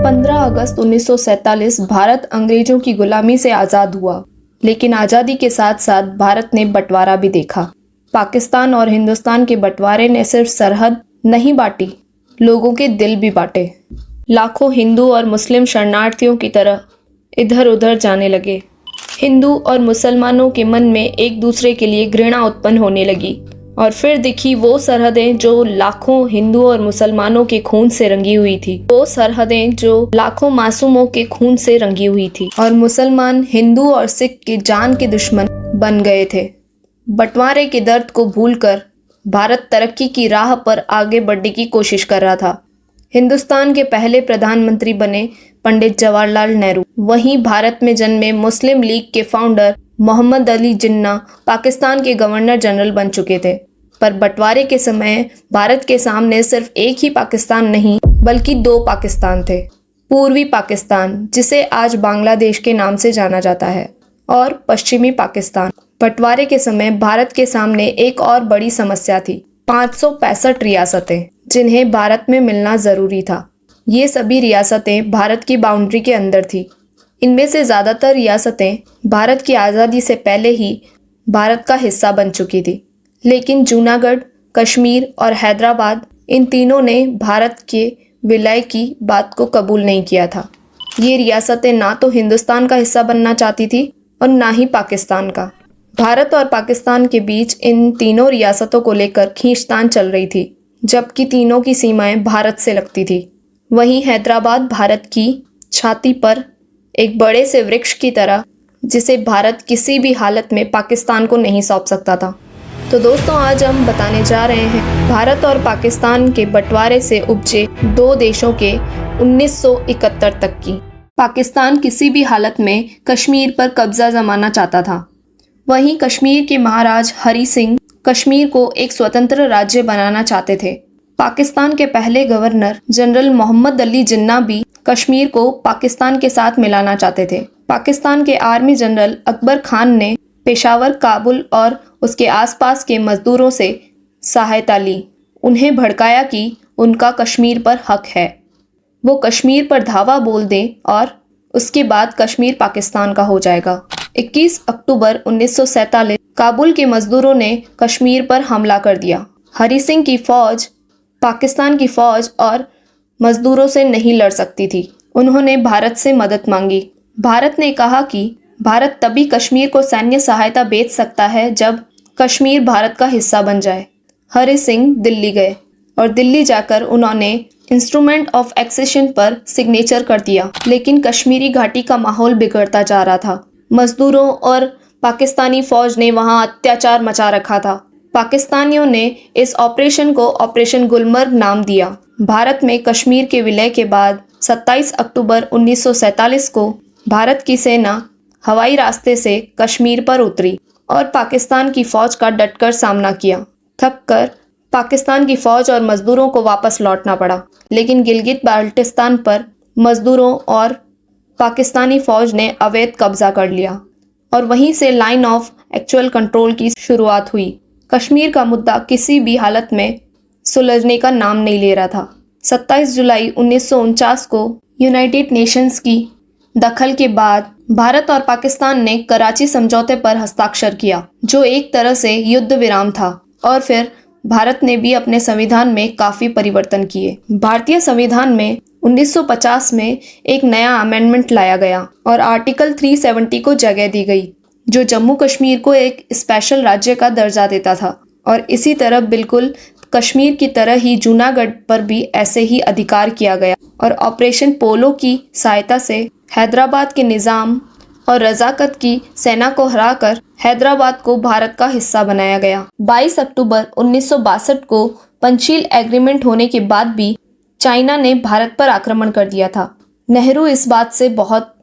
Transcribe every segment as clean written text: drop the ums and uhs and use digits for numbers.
15 अगस्त 1947 भारत अंग्रेजों की गुलामी से आज़ाद हुआ, लेकिन आज़ादी के साथ साथ भारत ने बंटवारा भी देखा। पाकिस्तान और हिंदुस्तान के बंटवारे ने सिर्फ सरहद नहीं बांटी, लोगों के दिल भी बांटे। लाखों हिंदू और मुस्लिम शरणार्थियों की तरह इधर उधर जाने लगे। हिंदू और मुसलमानों के मन में एक दूसरे के लिए घृणा उत्पन्न होने लगी और फिर दिखी वो सरहदें जो लाखों हिंदू और मुसलमानों के खून से रंगी हुई थी। वो सरहदें जो लाखों मासूमों के खून से रंगी हुई थी और मुसलमान हिंदू और सिख के जान के दुश्मन बन गए थे। बंटवारे के दर्द को भूलकर भारत तरक्की की राह पर आगे बढ़ने की कोशिश कर रहा था। हिंदुस्तान के पहले प्रधानमंत्री बने पंडित जवाहरलाल नेहरू। वहीं भारत में जन्मे मुस्लिम लीग के फाउंडर मोहम्मद अली जिन्ना पाकिस्तान के गवर्नर जनरल बन चुके थे। पर बंटवारे के समय भारत के सामने सिर्फ एक ही पाकिस्तान नहीं बल्कि दो पाकिस्तान थे। पूर्वी पाकिस्तान, जिसे आज बांग्लादेश के नाम से जाना जाता है, और पश्चिमी पाकिस्तान। बंटवारे के समय भारत के सामने एक और बड़ी समस्या थी, 565 रियासतें जिन्हें भारत में मिलना जरूरी था। ये सभी रियासतें भारत की बाउंड्री के अंदर थी। इनमें से ज़्यादातर रियासतें भारत की आज़ादी से पहले ही भारत का हिस्सा बन चुकी थी, लेकिन जूनागढ़, कश्मीर और हैदराबाद, इन तीनों ने भारत के विलय की बात को कबूल नहीं किया था। ये रियासतें ना तो हिंदुस्तान का हिस्सा बनना चाहती थी और ना ही पाकिस्तान का। भारत और पाकिस्तान के बीच इन तीनों रियासतों को लेकर खींचतान चल रही थी, जबकि तीनों की सीमाएं भारत से लगती थी। वहीं हैदराबाद भारत की छाती पर एक बड़े से वृक्ष की तरह, जिसे भारत किसी भी हालत में पाकिस्तान को नहीं सौंप सकता था। तो दोस्तों, आज हम बताने जा रहे हैं भारत और पाकिस्तान के बंटवारे से उपजे दो देशों के 1971 तक की। पाकिस्तान किसी भी हालत में कश्मीर पर कब्जा जमाना चाहता था। वहीं कश्मीर के महाराज हरि सिंह कश्मीर को एक स्वतंत्र राज्य बनाना चाहते थे। पाकिस्तान के पहले गवर्नर जनरल मोहम्मद अली जिन्ना भी कश्मीर को पाकिस्तान के साथ मिलाना चाहते थे। पाकिस्तान के आर्मी जनरल अकबर खान ने पेशावर, काबुल और उसके आसपास के मजदूरों से सहायता ली। उन्हें भड़काया कि उनका कश्मीर पर हक है, वो कश्मीर पर धावा बोल दें और उसके बाद कश्मीर पाकिस्तान का हो जाएगा। 21 अक्टूबर 1947 काबुल के मजदूरों ने कश्मीर पर हमला कर दिया। हरि सिंह की फौज पाकिस्तान की फौज और मजदूरों से नहीं लड़ सकती थी। उन्होंने भारत से मदद मांगी। भारत ने कहा कि भारत तभी कश्मीर को सैन्य सहायता भेज सकता है जब कश्मीर भारत का हिस्सा बन जाए। हरि सिंह दिल्ली गए और दिल्ली जाकर उन्होंने इंस्ट्रूमेंट ऑफ एक्सेशन पर सिग्नेचर कर दिया, लेकिन कश्मीरी घाटी का माहौल बिगड़ता जा रहा था। मजदूरों और पाकिस्तानी फौज ने वहां अत्याचार मचा रखा था। पाकिस्तानियों ने इस ऑपरेशन को ऑपरेशन गुलमर्ग नाम दिया। भारत में कश्मीर के विलय के बाद 27 अक्टूबर 1947 को भारत की सेना हवाई रास्ते से कश्मीर पर उतरी और पाकिस्तान की फौज का डटकर सामना किया। थककर पाकिस्तान की फौज और मजदूरों को वापस लौटना पड़ा, लेकिन गिलगित बाल्टिस्तान पर मजदूरों और पाकिस्तानी फौज ने अवैध कब्जा कर लिया और वहीं से लाइन ऑफ एक्चुअल कंट्रोल की शुरुआत हुई। कश्मीर का मुद्दा किसी भी हालत में सुलझने का नाम नहीं ले रहा था। 27 जुलाई 1949 को यूनाइटेड नेशंस की दखल के बाद भारत और पाकिस्तान ने कराची समझौते पर हस्ताक्षर किया, जो एक तरह से युद्ध विराम था। और फिर भारत ने भी अपने संविधान में काफी परिवर्तन किए। भारतीय संविधान में 1950 में एक नया अमेंडमेंट लाया गया और आर्टिकल 370 को जगह दी गई, जो जम्मू कश्मीर को एक स्पेशल राज्य का दर्जा देता था। और इसी तरह बिल्कुल कश्मीर की तरह ही जूनागढ़ पर भी ऐसे ही अधिकार किया गया और ऑपरेशन पोलो की सहायता से हैदराबाद के निज़ाम और रजाकत की सेना को हराकर हैदराबाद को भारत का हिस्सा बनाया गया। 22 अक्टूबर 1962 को पंचशील एग्रीमेंट होने के बाद भी चाइना ने भारत पर आक्रमण कर दिया था। नेहरू इस बात से बहुत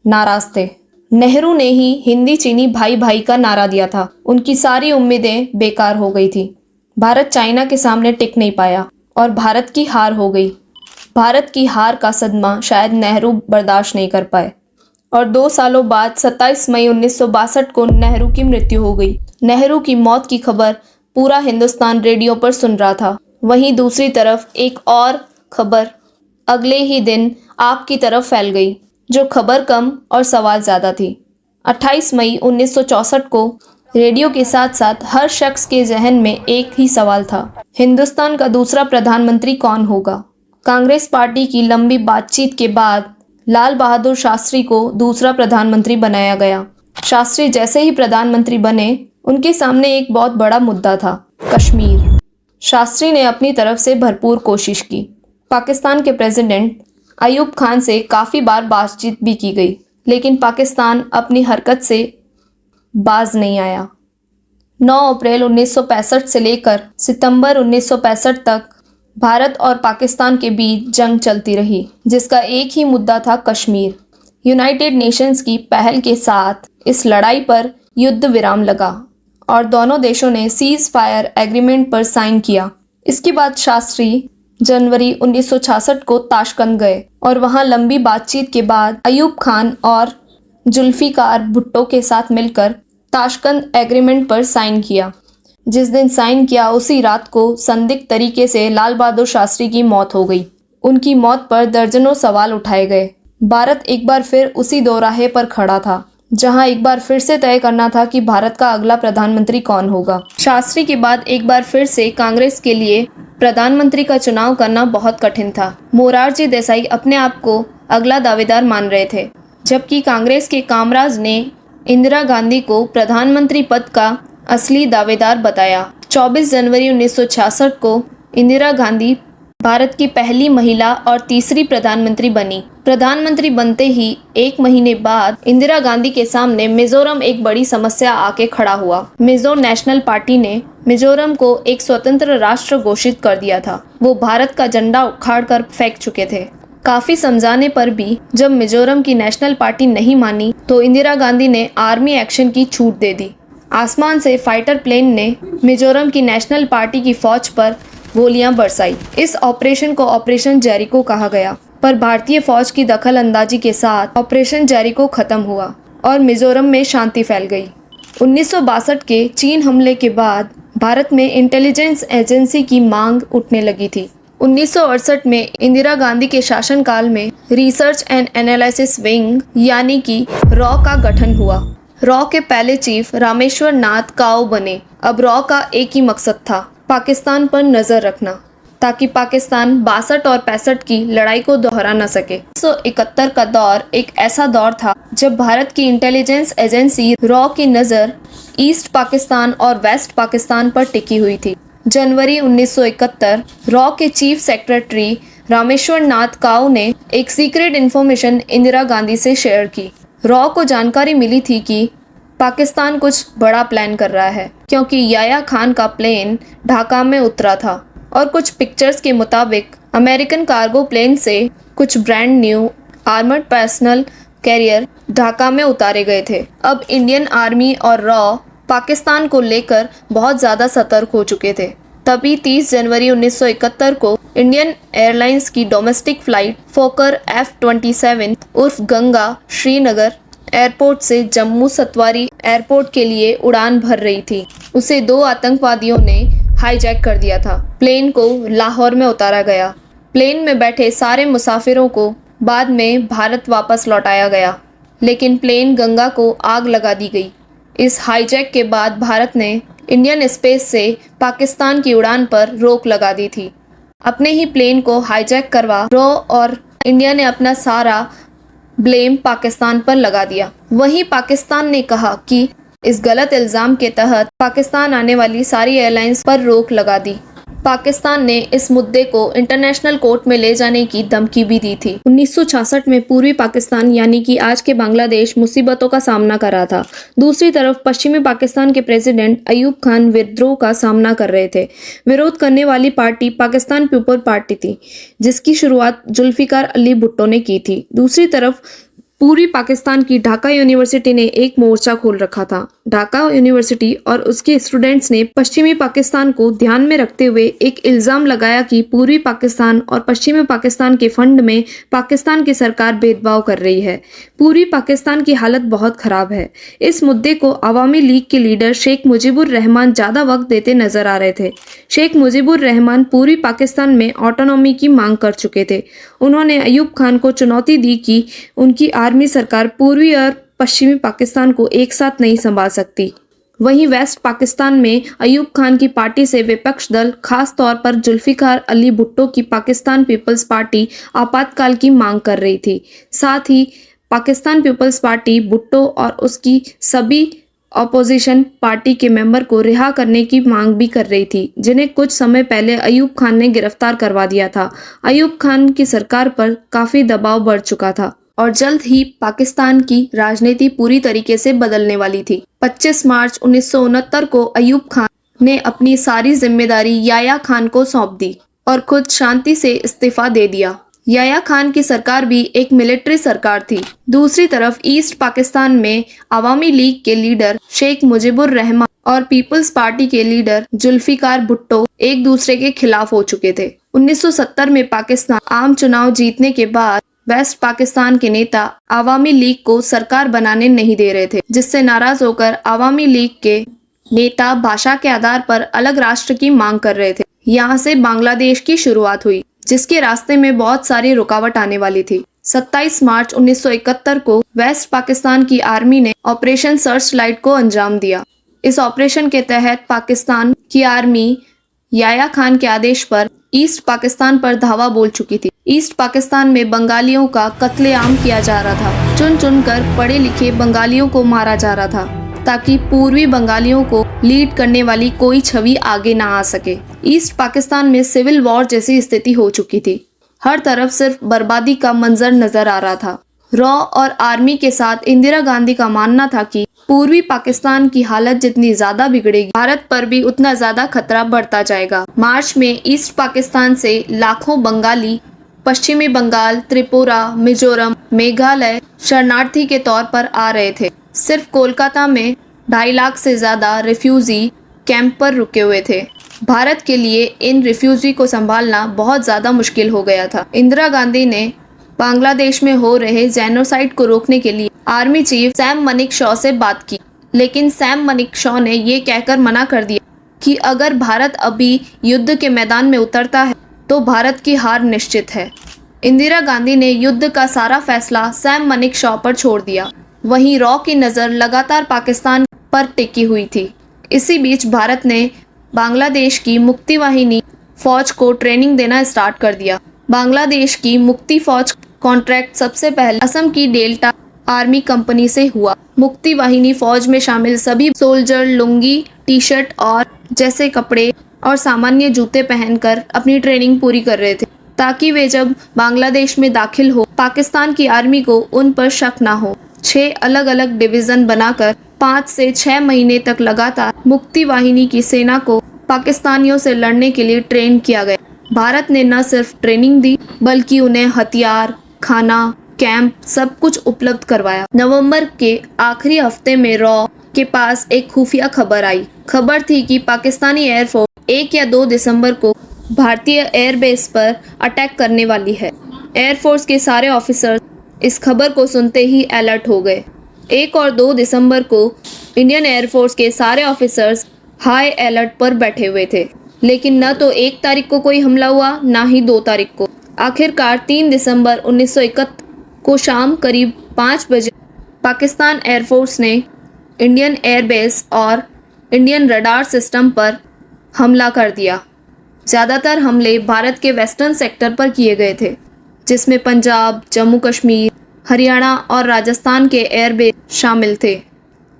नाराज थे। नेहरू ने ही हिंदी चीनी भाई भाई का नारा दिया था। उनकी सारी उम्मीदें बेकार हो गई थी। भारत चाइना के सामने टिक नहीं पाया और भारत की हार हो गई। भारत की हार का सदमा शायद नेहरू बर्दाश्त नहीं कर पाए और 2 सालों बाद 27 मई 1962 को नेहरू की मृत्यु हो गई। नेहरू की मौत की खबर पूरा हिंदुस्तान रेडियो पर सुन रहा था। वहीं दूसरी तरफ एक और खबर अगले ही दिन आग की तरफ फैल गई, जो खबर कम और सवाल ज़्यादा थी। 28 मई 1964 को रेडियो के साथ साथ हर शख्स के जहन में एक ही सवाल था, हिंदुस्तान का दूसरा प्रधानमंत्री कौन होगा। कांग्रेस पार्टी की लंबी बातचीत के बाद लाल बहादुर शास्त्री को दूसरा प्रधानमंत्री बनाया गया। शास्त्री जैसे ही प्रधानमंत्री बने, उनके सामने एक बहुत बड़ा मुद्दा था, कश्मीर। शास्त्री ने अपनी तरफ से भरपूर कोशिश की। पाकिस्तान के प्रेसिडेंट अयूब खान से काफ़ी बार बातचीत भी की गई, लेकिन पाकिस्तान अपनी हरकत से बाज नहीं आया। 9 अप्रैल 1965 से लेकर सितंबर 1965 तक भारत और पाकिस्तान के बीच जंग चलती रही, जिसका एक ही मुद्दा था, कश्मीर। यूनाइटेड नेशंस की पहल के साथ इस लड़ाई पर युद्ध विराम लगा और दोनों देशों ने सीज फायर एग्रीमेंट पर साइन किया। इसके बाद शास्त्री जनवरी 1966 को ताशकंद गए और वहां लंबी बातचीत के बाद अयूब खान और जुल्फिकार भुट्टो के साथ मिलकर ताशकंद एग्रीमेंट पर साइन किया। जिस दिन साइन किया उसी रात को संदिग्ध तरीके से लाल बहादुर शास्त्री की मौत हो गई। उनकी मौत पर दर्जनों सवाल उठाए गए। भारत एक बार फिर उसी दोराहे पर खड़ा था, जहां एक बार फिर से तय करना था कि भारत का अगला प्रधानमंत्री कौन होगा। शास्त्री के बाद एक बार फिर से कांग्रेस के लिए प्रधानमंत्री का चुनाव करना बहुत कठिन था। मोरारजी देसाई अपने आप को अगला दावेदार मान रहे थे, जबकि कांग्रेस के कामराज ने इंदिरा गांधी को प्रधानमंत्री पद का असली दावेदार बताया। 24 जनवरी 1966 को इंदिरा गांधी भारत की पहली महिला और तीसरी प्रधानमंत्री बनी। प्रधानमंत्री बनते ही एक महीने बाद इंदिरा गांधी के सामने मिजोरम एक बड़ी समस्या आके खड़ा हुआ। मिजो नेशनल पार्टी ने मिजोरम को एक स्वतंत्र राष्ट्र घोषित कर दिया था। वो भारत का झंडा उखाड़कर फेंक चुके थे। काफी समझाने पर भी जब मिजोरम की नेशनल पार्टी नहीं मानी, तो इंदिरा गांधी ने आर्मी एक्शन की छूट दे दी। आसमान से फाइटर प्लेन ने मिजोरम की नेशनल पार्टी की फौज पर गोलियां बरसाई। इस ऑपरेशन को ऑपरेशन जेरिको कहा गया, पर भारतीय फौज की दखल अंदाजी के साथ ऑपरेशन जेरिको खत्म हुआ और मिजोरम में शांति फैल गई। 1962 के चीन हमले के बाद भारत में इंटेलिजेंस एजेंसी की मांग उठने लगी थी। 1968 में इंदिरा गांधी के शासनकाल में रिसर्च एंड एनालिसिस विंग यानी कि रॉ का गठन हुआ। रॉ के पहले चीफ रामेश्वर नाथ काओ बने। अब रॉ का एक ही मकसद था, पाकिस्तान पर नजर रखना, ताकि पाकिस्तान 62 और 65 की लड़ाई को दोहरा न सके। 1971 का दौर एक ऐसा दौर था जब भारत की इंटेलिजेंस एजेंसी रॉ की नज़र ईस्ट पाकिस्तान और वेस्ट पाकिस्तान पर टिकी हुई थी। जनवरी 1971 रॉ के चीफ सेक्रेटरी रामेश्वर नाथ काओ ने एक सीक्रेट इन्फॉर्मेशन इंदिरा गांधी से शेयर की। रॉ को जानकारी मिली थी कि पाकिस्तान कुछ बड़ा प्लान कर रहा है, क्योंकि याया खान का प्लेन ढाका में उतरा था और कुछ पिक्चर्स के मुताबिक अमेरिकन कार्गो प्लेन से कुछ brand new armoured personnel carrier Dhaka में उतारे गए थे। अब इंडियन आर्मी और रॉ पाकिस्तान को लेकर बहुत ज़्यादा सतर्क हो चुके थे। तभी 30 जनवरी 1971 को इंडियन एयरलाइंस की डोमेस्टिक फ्लाइट फोकर F-27 उर्फ गंगा श्रीनगर एयरपोर्ट से जम्मू सतवारी एयरपोर्ट के लिए उड़ान भर रही थी। उसे 2 आतंकवादियों ने हाईजैक कर दिया था। प्लेन को लाहौर में उतारा गया। प्लेन में बैठे सारे मुसाफिरों को बाद में भारत वापस लौटाया गया, लेकिन प्लेन गंगा को आग लगा दी गई। इस हाईजैक के बाद भारत ने इंडियन स्पेस से पाकिस्तान की उड़ान पर रोक लगा दी थी। अपने ही प्लेन को हाईजैक करवा रॉ और इंडिया ने अपना सारा ब्लेम पाकिस्तान पर लगा दिया। वहीं पाकिस्तान ने कहा कि इस गलत इल्ज़ाम के तहत पाकिस्तान आने वाली सारी एयरलाइंस पर रोक लगा दी। पाकिस्तान ने इस मुद्दे को इंटरनेशनल कोर्ट में ले जाने की धमकी भी दी थी। 1966 में पूर्वी पाकिस्तान यानी कि आज के बांग्लादेश मुसीबतों का सामना कर रहा था। दूसरी तरफ पश्चिमी पाकिस्तान के प्रेसिडेंट अयूब खान विद्रोह का सामना कर रहे थे। विरोध करने वाली पार्टी पाकिस्तान पीपल पार्टी थी, जिसकी शुरुआत जुल्फिकार अली भुट्टो ने की थी। दूसरी तरफ पूर्वी पाकिस्तान की ढाका यूनिवर्सिटी ने एक मोर्चा खोल रखा था। ढाका यूनिवर्सिटी और उसके स्टूडेंट्स ने पश्चिमी पाकिस्तान को ध्यान में रखते हुए एक इल्ज़ाम लगाया कि पूर्वी पाकिस्तान और पश्चिमी पाकिस्तान के फंड में पाकिस्तान की सरकार भेदभाव कर रही है। पूर्वी पाकिस्तान की हालत बहुत खराब है। इस मुद्दे को अवामी लीग के लीडर शेख मुजीबुर रहमान ज़्यादा वक्त देते नजर आ रहे थे। शेख मुजीबुर रहमान पूर्वी पाकिस्तान में ऑटोनॉमी की मांग कर चुके थे उन्होंने अयूब खान को चुनौती दी कि उनकी आर्मी सरकार पूर्वी और पश्चिमी पाकिस्तान को एक साथ नहीं संभाल सकती। वहीं वेस्ट पाकिस्तान में अयूब खान की पार्टी से विपक्ष दल, खास तौर पर जुल्फिकार अली भुट्टो की पाकिस्तान पीपल्स पार्टी आपातकाल की मांग कर रही थी। साथ ही पाकिस्तान पीपल्स पार्टी भुट्टो और उसकी सभी ऑपोजिशन पार्टी के मेंबर को रिहा करने की मांग भी कर रही थी, जिन्हें कुछ समय पहले अयूब खान ने गिरफ्तार करवा दिया था। अयूब खान की सरकार पर काफी दबाव बढ़ चुका था और जल्द ही पाकिस्तान की राजनीति पूरी तरीके से बदलने वाली थी। 25 मार्च 1969 को अयूब खान ने अपनी सारी जिम्मेदारी याया खान को सौंप दी और खुद शांति से इस्तीफा दे दिया। याया खान की सरकार भी एक मिलिट्री सरकार थी। दूसरी तरफ ईस्ट पाकिस्तान में अवामी लीग के लीडर शेख मुजीबुर रहमान और पीपल्स पार्टी के लीडर जुल्फिकार भुट्टो एक दूसरे के खिलाफ हो चुके थे। 1970 में पाकिस्तान आम चुनाव जीतने के बाद वेस्ट पाकिस्तान के नेता अवामी लीग को सरकार बनाने नहीं दे रहे थे, जिससे नाराज होकर अवामी लीग के नेता भाषा के आधार पर अलग राष्ट्र की मांग कर रहे थे। यहाँ से बांग्लादेश की शुरुआत हुई, जिसके रास्ते में बहुत सारी रुकावट आने वाली थी। 27 मार्च 1971 को वेस्ट पाकिस्तान की आर्मी ने ऑपरेशन सर्च लाइट को अंजाम दिया। इस ऑपरेशन के तहत पाकिस्तान की आर्मी याया खान के आदेश पर ईस्ट पाकिस्तान पर धावा बोल चुकी थी। ईस्ट पाकिस्तान में बंगालियों का कत्लेआम किया जा रहा था। चुन चुनकर पढ़े लिखे बंगालियों को मारा जा रहा था, ताकि पूर्वी बंगालियों को लीड करने वाली कोई छवि आगे ना आ सके। ईस्ट पाकिस्तान में सिविल वॉर जैसी स्थिति हो चुकी थी। हर तरफ सिर्फ बर्बादी का मंजर नजर आ रहा था। रॉ और आर्मी के साथ इंदिरा गांधी का मानना था कि पूर्वी पाकिस्तान की हालत जितनी ज्यादा बिगड़ेगी, भारत पर भी उतना ज्यादा खतरा बढ़ता जाएगा। मार्च में ईस्ट पाकिस्तान से लाखों बंगाली पश्चिमी बंगाल, त्रिपुरा, मिजोरम, मेघालय शरणार्थी के तौर पर आ रहे थे। सिर्फ कोलकाता में 2.5 लाख से ज्यादा रिफ्यूजी कैंप पर रुके हुए थे। भारत के लिए इन रिफ्यूजी को संभालना बहुत ज्यादा मुश्किल हो गया था। इंदिरा गांधी ने बांग्लादेश में हो रहे जेनोसाइड को रोकने के लिए आर्मी चीफ सैम मनेकशॉ से बात की, लेकिन सैम मनेकशॉ ने ये कहकर मना कर दिया कि अगर भारत अभी युद्ध के मैदान में उतरता है तो भारत की हार निश्चित है। इंदिरा गांधी ने युद्ध का सारा फैसला सैम मनेकशॉ पर छोड़ दिया। वहीं रॉ की नज़र लगातार पाकिस्तान पर टिकी हुई थी। इसी बीच भारत ने बांग्लादेश की मुक्ति वाहिनी फौज को ट्रेनिंग देना स्टार्ट कर दिया। बांग्लादेश की मुक्ति फौज कॉन्ट्रैक्ट सबसे पहले असम की डेल्टा आर्मी कंपनी से हुआ। मुक्ति वाहिनी फौज में शामिल सभी सोल्जर लुंगी, टी शर्ट और जैसे कपड़े और सामान्य जूते पहनकर अपनी ट्रेनिंग पूरी कर रहे थे, ताकि वे जब बांग्लादेश में दाखिल हो पाकिस्तान की आर्मी को उन पर शक ना हो। 6 अलग अलग डिवीजन बनाकर 5 से 6 महीने तक लगातार मुक्ति वाहिनी की सेना को पाकिस्तानियों से लड़ने के लिए ट्रेन किया गया। भारत ने न सिर्फ ट्रेनिंग दी, बल्कि उन्हें हथियार, खाना, कैंप सब कुछ उपलब्ध करवाया। नवंबर के आखिरी हफ्ते में रॉ के पास एक खुफिया खबर आई। खबर थी कि पाकिस्तानी एयरफोर्स 1 या 2 दिसंबर को भारतीय एयरबेस पर अटैक करने वाली है। एयरफोर्स के सारे ऑफिसर्स इस खबर को सुनते ही अलर्ट हो गए। 1 और 2 दिसंबर को इंडियन एयरफोर्स के सारे ऑफिसर्स हाई अलर्ट पर बैठे हुए थे, लेकिन न तो 1 तारीख को कोई हमला हुआ, ना ही 2 तारीख को। आखिरकार 3 दिसंबर 1971 को शाम करीब 5 बजे पाकिस्तान एयरफोर्स ने इंडियन एयरबेस और इंडियन रडार सिस्टम पर हमला कर दिया। ज़्यादातर हमले भारत के वेस्टर्न सेक्टर पर किए गए थे, जिसमें पंजाब, जम्मू कश्मीर, हरियाणा और राजस्थान के एयरबेस शामिल थे।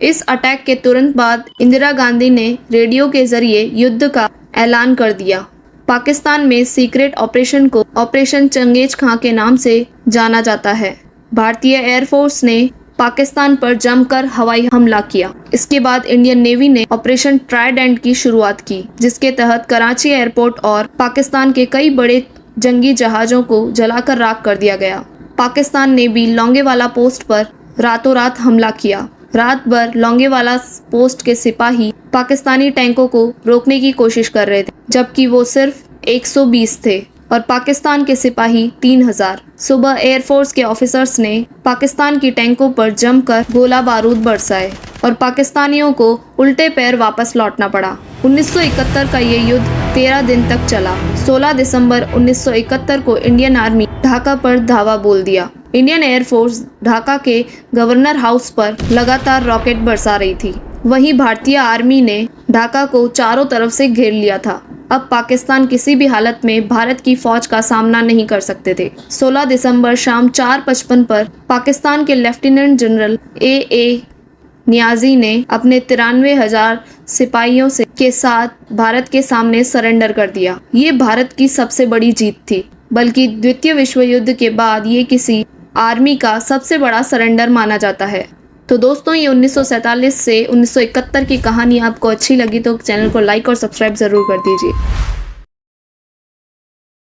इस अटैक के तुरंत बाद इंदिरा गांधी ने रेडियो के जरिए युद्ध का ऐलान कर दिया। पाकिस्तान में सीक्रेट ऑपरेशन को ऑपरेशन चंगेज खां के नाम से जाना जाता है। भारतीय एयरफोर्स ने पाकिस्तान पर जमकर हवाई हमला किया। इसके बाद इंडियन नेवी ने ऑपरेशन ट्राइडेंट की शुरुआत की, जिसके तहत कराची एयरपोर्ट और पाकिस्तान के कई बड़े जंगी जहाज़ों को जलाकर राख कर दिया गया। पाकिस्तान ने भी लोंगेवाला पोस्ट पर रातों रात हमला किया। रात भर लोंगेवाला पोस्ट के सिपाही पाकिस्तानी टैंकों को रोकने की कोशिश कर रहे थे, जबकि वो सिर्फ 120 थे और पाकिस्तान के सिपाही 3000। सुबह एयरफोर्स के ऑफिसर्स ने पाकिस्तान की टैंकों पर जमकर गोला बारूद बरसाए और पाकिस्तानियों को उल्टे पैर वापस लौटना पड़ा। 1971 का ये युद्ध 13 दिन तक चला। 16 दिसंबर 1971 को इंडियन आर्मी ढाका पर धावा बोल दिया। इंडियन एयरफोर्स ढाका के गवर्नर हाउस पर लगातार रॉकेट बरसा रही थी। वहीं भारतीय आर्मी ने ढाका को चारों तरफ से घेर लिया था। अब पाकिस्तान किसी भी हालत में भारत की फौज का सामना नहीं कर सकते थे। 16 दिसंबर शाम 4:55 पर पाकिस्तान के लेफ्टिनेंट जनरल ए नियाजी ने अपने 93,000 सिपाहियों के साथ भारत के सामने सरेंडर कर दिया। ये भारत की सबसे बड़ी जीत थी, बल्कि द्वितीय विश्व युद्ध के बाद ये किसी आर्मी का सबसे बड़ा सरेंडर माना जाता है। तो दोस्तों, ये 1947 से 1971 की कहानी आपको अच्छी लगी तो चैनल को लाइक और सब्सक्राइब ज़रूर कर दीजिए।